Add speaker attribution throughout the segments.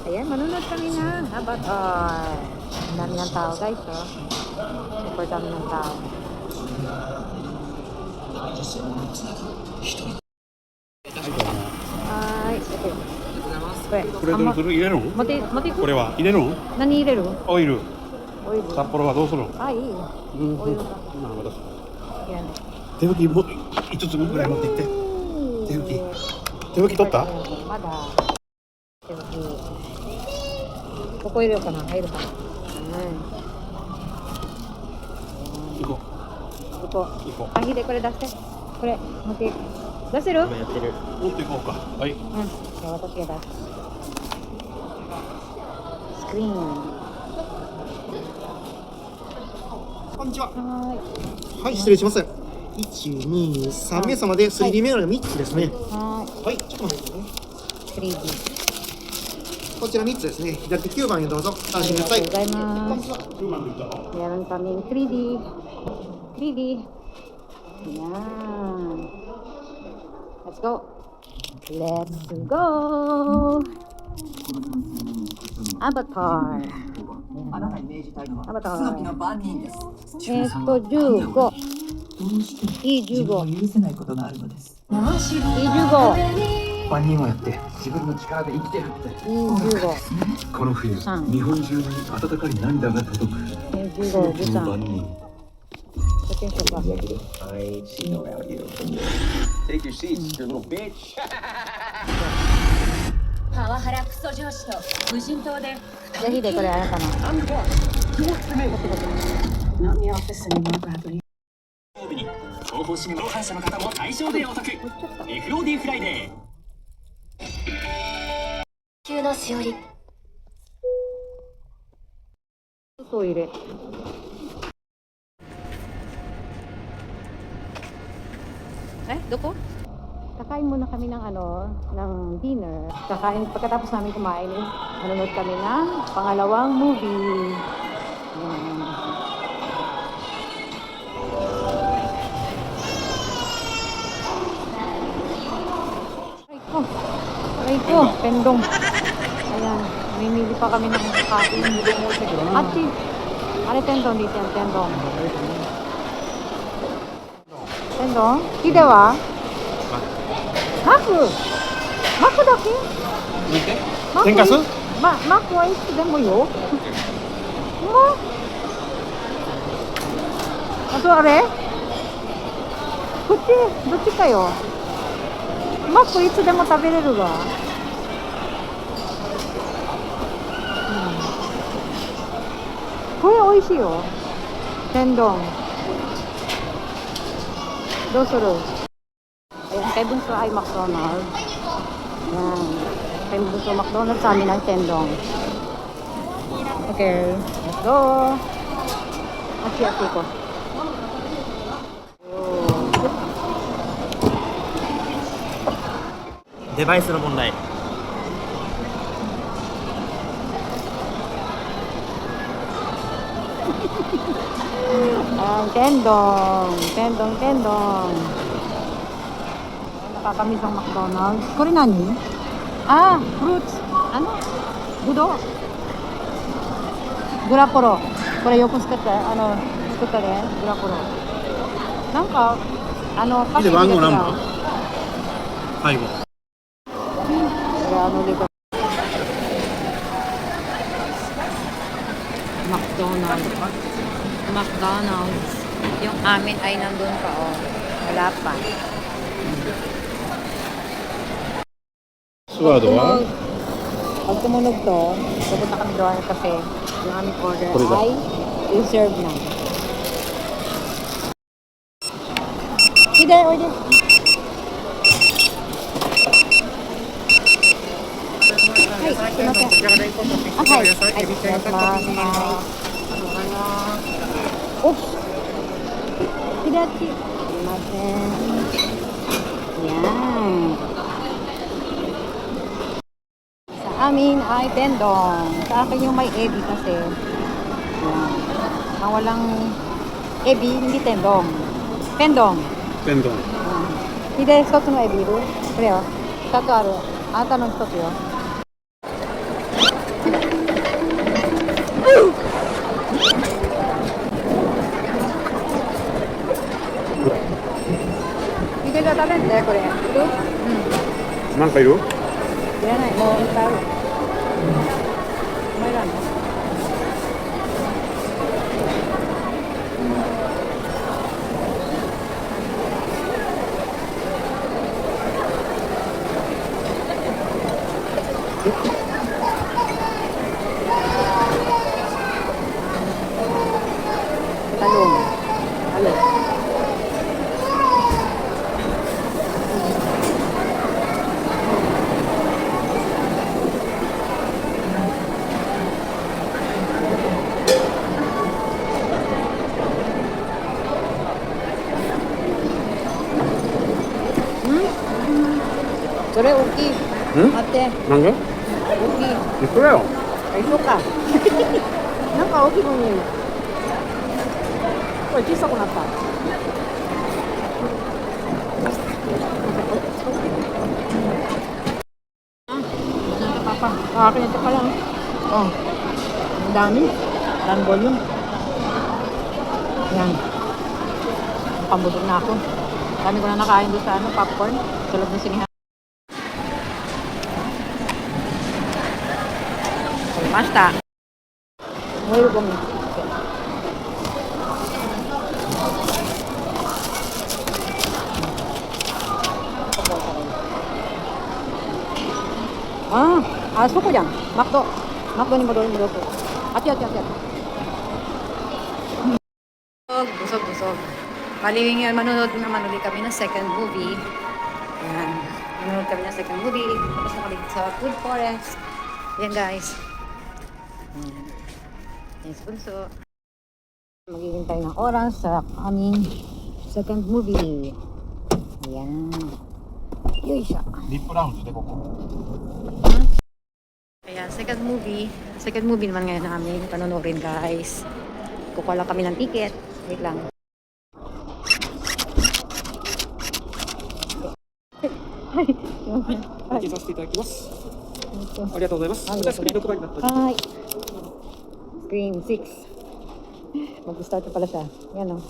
Speaker 1: Ayan, manunod kami ng Avatar. Ang dami ng tao, guys, oh. Super dami ng tao. Ay, okay.
Speaker 2: これどうする入れるの
Speaker 1: 持っていく
Speaker 2: これは入れるの
Speaker 1: 何入れる
Speaker 2: オイル
Speaker 1: オイル。
Speaker 2: 札幌はどうするの
Speaker 1: あ、いい。オイルか。
Speaker 2: まあ私
Speaker 1: いやね。
Speaker 2: 手拭きも5つぐらい持っていって手拭き手拭き取った
Speaker 1: まだ。手拭き。ここ入れようかな。入るかな。
Speaker 2: 行こ
Speaker 1: ここ。
Speaker 2: う行こ
Speaker 1: あ、ひでこれ出して。これ持っていく。出せる？
Speaker 2: うやってる持っていこうかはい
Speaker 1: うん。じゃあ私が出す。スクリーン。
Speaker 3: こんにちは。
Speaker 1: は
Speaker 3: はい、失礼します。1、2、3名様で 3D メガネが3つですね。
Speaker 1: ーい。は
Speaker 3: はい、ちょっと待ってね。
Speaker 1: ーい。3D。
Speaker 3: こちら3つですね。左手9番へどうぞ。お楽しみください。
Speaker 1: ありがとうございます。
Speaker 3: こんにちは。
Speaker 1: Meron kaming 3D. 3D. Yan. Let's go. Let's go. Avatar.
Speaker 4: あなたに命じたいのは
Speaker 1: Avatar.
Speaker 4: 楠木の番人です。
Speaker 1: 15. いい15。
Speaker 4: 許せないことがあるのです。
Speaker 1: いい15。
Speaker 4: 番人はやって自分の力で生きてるって。
Speaker 1: いい15。
Speaker 5: この冬、
Speaker 1: うん
Speaker 5: 日本中に温かい涙が届く。
Speaker 1: いい15。13。
Speaker 5: この番人。
Speaker 1: こっちにしようか。
Speaker 5: I see no value. Take your seats, you little bitch.
Speaker 6: パワハラクソ上司と無人島で
Speaker 1: ぜひでこれあれかな。
Speaker 6: Not in the office anymore, Bradley.
Speaker 7: 曜日に東方新同伴者の方も対象でお得 FOD フライデー
Speaker 6: 急のしおり
Speaker 1: そう入れ。どこ? Kakain muna kami ng ng dinner. Pagkatapos namin kumain, nanonood kami ng pangalawang movie. Ayan. Aray ko, pendong. Ayan, mamimili pa kami ng kakain. Ati, are tendong dito yan, tendong. Tendong? Hide wa? Maku? Maku dake? Maku?
Speaker 2: 天かす
Speaker 1: マクはいつでもよ。もうあとあれこっち、どっちかよ。マックいつでも食べれるわ。これ美味しいよ。天丼。どうするAyan, kay Bunso ay McDonald's. Ayan. Kay Bunso McDonald's sa amin ang tendong. Okay, let's go. Aki-aki ko. Oh.
Speaker 8: デバイスの問題。
Speaker 1: Tendong. Tendong. Nakakamiss ang McDonald's. Kore nani? Ah, fruits. Ano? Budo. Guraporo. Kore yoku tsukutta ne. Guraporo. Nanka, パッケージが違う。
Speaker 2: 番号何番最後
Speaker 1: これdito. McDonald's. Yung amin ay nandun pa, oh. Wala pa.
Speaker 2: スワードは
Speaker 1: Pag tumunog to, pupunta kami doon kasi yung aming order
Speaker 2: Pwede ba?
Speaker 1: ay reserved na. Hide, order. Hi, sumimasen. Ah, hi. Hi, Oh! Hidachi. Sumimasen. Yan. Sa amin ay tendong. Sa akin yung may ebi kasi. Yan. Ang walang ebi, hindi tendong. Tendong.
Speaker 2: 天丼
Speaker 1: で、一つのエビいるこれよ。二つある。あなたの一つよ。
Speaker 2: なんかいる？
Speaker 1: Yan na, mo ang taro. Mayroon. Talong. Talong. Sore, okay.
Speaker 2: ん？
Speaker 1: Ate,
Speaker 2: なんで？
Speaker 1: okay.
Speaker 2: いくらよ。
Speaker 1: Ay, suka. Naka, okay mo yun. Uy, cheese ako na pa. Papa, akin ito pa lang. Oh, ang dami. Ang volume. Yan. Pambusog na ako. Dami ko na nakain doon sa popcorn. Sa loob ng sinihan. Basta. Ngayon kong suko yan. Makdo. Makdo ni Modoro ni Modoro. Ati. Busog. Bali nga manonood naman ulit kami ng second movie. Ayan. Manonood kami ng second movie. Tapos na kami sa Food Forest. Ayan guys. Yes, bunso. Maghihintay ng oras sa aming second movie. Ayan. Yun siya.
Speaker 2: リップラウンジでここ。
Speaker 1: Ayan, second movie. Second movie naman ngayon namin. Panonoodin guys. Kukuha lang kami ng ticket. Wait lang. Hi.
Speaker 3: 拝見させていただきます。ありがとうございます。スクリーン6倍になっております。
Speaker 1: Hi. Screen 6. Mag-start na pala siya. Yan o.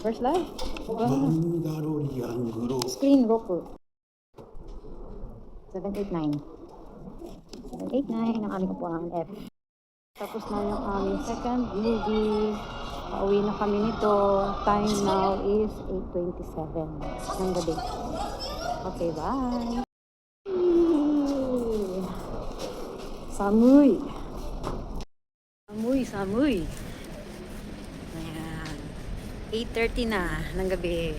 Speaker 1: First live.
Speaker 2: マンダロリアングロー。
Speaker 1: Screen Roku. 789. 789 ang aming kapuangan F. Tapos na yung aming second movie. Pauwi na kami nito. Time now is 8:27 ng gabi. Okay, bye. Samuy. Samuy. Ayan. 8:30 na ng gabi.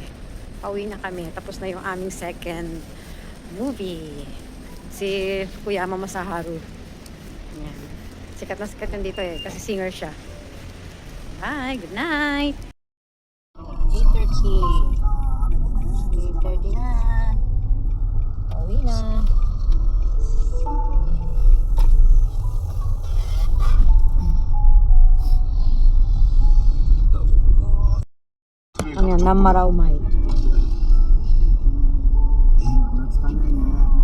Speaker 1: Pauwi na kami. Tapos na yung aming second movie. Si Kuya Mama Saharu. Ayan. Sikat na sikat yan dito kasi singer siya. Bye, good night. 8:30 na. Pauwi na. Ano yan? Namaraumay.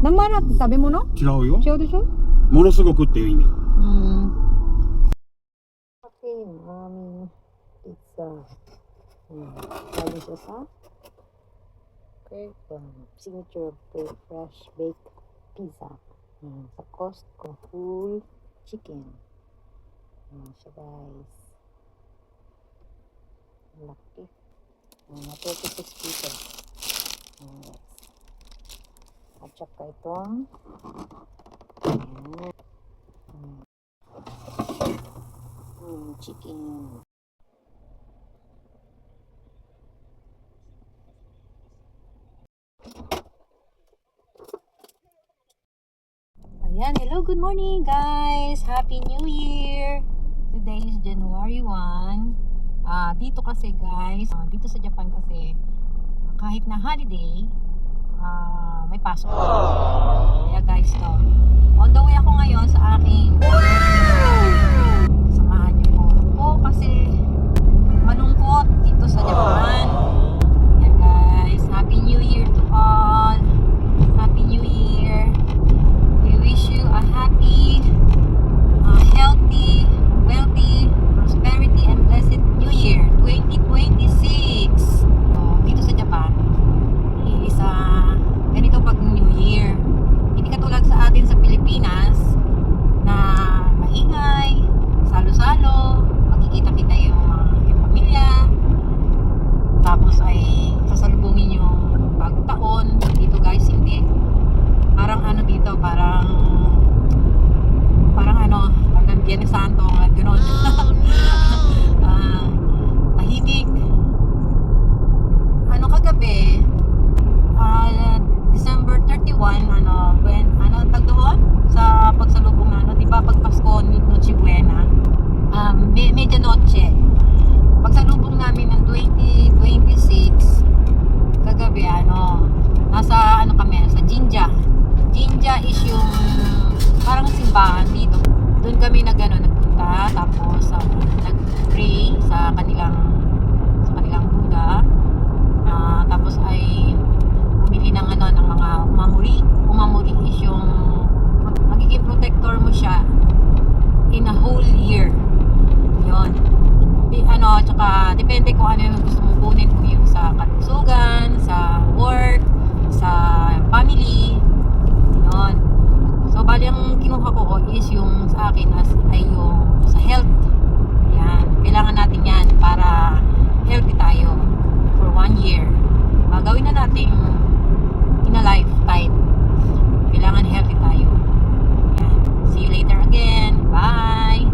Speaker 1: Namaraって食べ物？
Speaker 2: 違うよ。
Speaker 1: 違うでしょ？
Speaker 2: ものすごくっていう意味。
Speaker 1: Aming pizza. Galing siya sa signature fresh baked pizza. Sa Costco full chicken. Siya guys. Laki. 36 pieces. At saka itong chicken. Ayan, hello, good morning guys! Happy New Year! Today is January 1. Dito kasi guys, dito sa Japan kasi, kahit na holiday, may pasok. Kaya guys, no, on the way ako ngayon sa aking samahan niyo po kasi malungkot dito sa Japan. Ayan guys, Happy New Year to all. Happy New Year. We wish you a happy, healthy, wealthy, prosperity and blessed New Year 2026. Dito sa Japan is ganito pag New Year. doon, tag doon sa pagsalubong na, di ba pag Pasko, Noche Buena, medianoche, pagsalubong namin ng 2026, kagabi, nasa, kami, sa Jinja. Jinja is yung, parang simbahan dito. Doon kami nagpunta, tapos, nag-pray sa kanilang Buddha. Tapos ay bumili ng mga umamuri. Umamuri is yung magiging protector mo siya in a whole year. Yun. Tsaka depende kung ano yung gusto mong kunin, kung yung sa kalusugan, sa work, sa family. Yun. So bali ang kinuha ko is yung sa akin ay yung sa health. Yan. Kailangan natin yan para healthy tayo for 1 year. Gawin na natin in a lifetime. Kailangan healthy tayo. Yan. See you later again. Bye!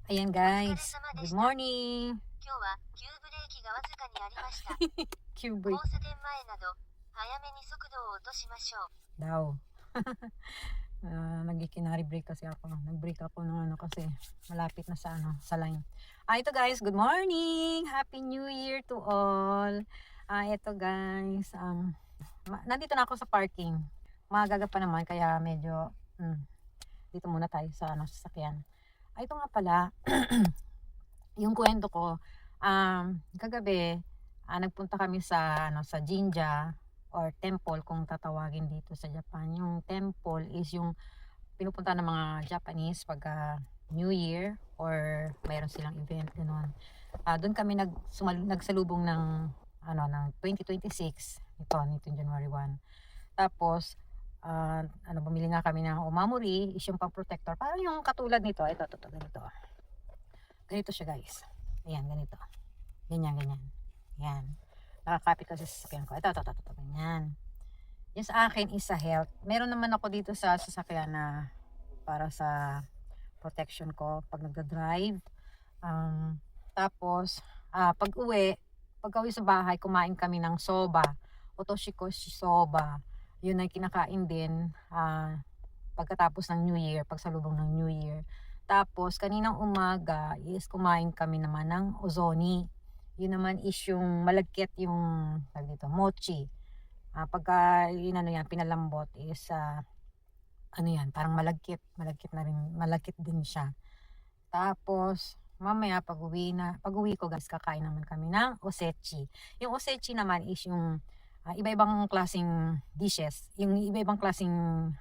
Speaker 1: Ayan guys. Good morning.
Speaker 6: 今日は急ブレーキがわずかにありました。
Speaker 1: Cue
Speaker 6: 交
Speaker 1: break
Speaker 6: 差点前など早めに速度を落としましょう。
Speaker 1: daw. Nag-ikinari break kasi ako. Nag-break ako ng kasi malapit na sa sa line. Ito guys, good morning. Happy New Year to all. Ito guys, nandito na ako sa parking. Magaga pa naman kaya medyo dito muna tayo sa sasakyan. Ito nga pala yung kwento ko. Kagabi nagpunta kami sa sa Jinja or temple kung tatawagin dito sa Japan. Yung temple is yung pinupunta ng mga Japanese pag New Year or mayroon silang event ganoon. Doon kami nagsalubong ng ng 2026 nitong January 1. Tapos bumili nga kami ng umamuri, is yung pang-protector. Parang yung katulad nito, ito ganito. Ganito siya guys. Ayan, ganito. Ganyan. Ayan. Nakakapit kasi sa sasakyan ko. Ito, ganyan. Yung sa akin is sa health. Meron naman ako dito sa sasakyan na para sa protection ko pag nagda-drive. Tapos, pag uwi sa bahay, kumain kami ng soba. Otoshikoshi soba. Yun ay kinakain din pagkatapos ng New Year, pagsalubong ng New Year. Tapos, kaninang umaga is kumain kami naman ng ozoni. Yun naman is yung malagkit yung mochi. Pagka pinalambot is parang malagkit na rin, malagkit din siya. Tapos mamaya pag uwi ko guys, kakain naman kami ng osechi. Yung osechi naman is yung iba-ibang klaseng dishes, yung iba-ibang klaseng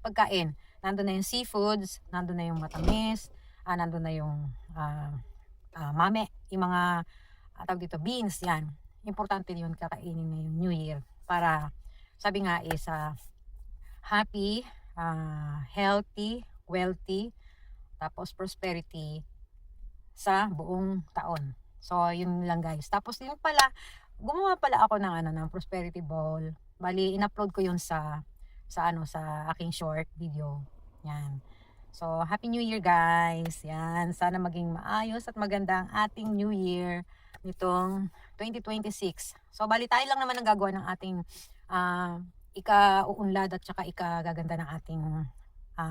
Speaker 1: pagkain. Nandun na yung seafoods, nandun na yung matamis, nandun na yung mame, yung mga beans, yan. Importante yun, kakainin na yung New Year para, sabi nga is happy, healthy, wealthy, tapos prosperity sa buong taon. So yun lang guys. Tapos yun pala, gumawa pala ako ng prosperity bowl. Bali in-upload ko yun sa aking short video. Yan. So, Happy New Year guys. Yan. Sana maging maayos at maganda ang ating New Year nitong 2026. So, bali tayo lang naman ang gagawa ng ating ika-uunlad at saka ika-gaganda ng ating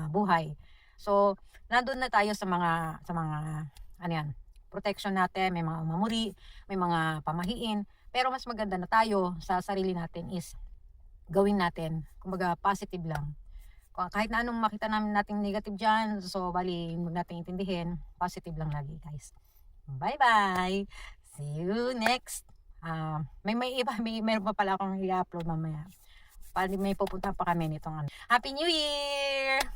Speaker 1: buhay. So, nandun na tayo sa mga protection natin. May mga umamuri, may mga pamahiin. Pero mas maganda na tayo sa sarili natin is gawin natin. Kumbaga, positive lang. Kahit na anong makita natin negative dyan, so bali, huwag natin intindihin, positive lang lagi guys. Bye-bye! See you next! Meron pa pala akong i-upload mamaya. May pupunta pa kami nitong Happy New Year!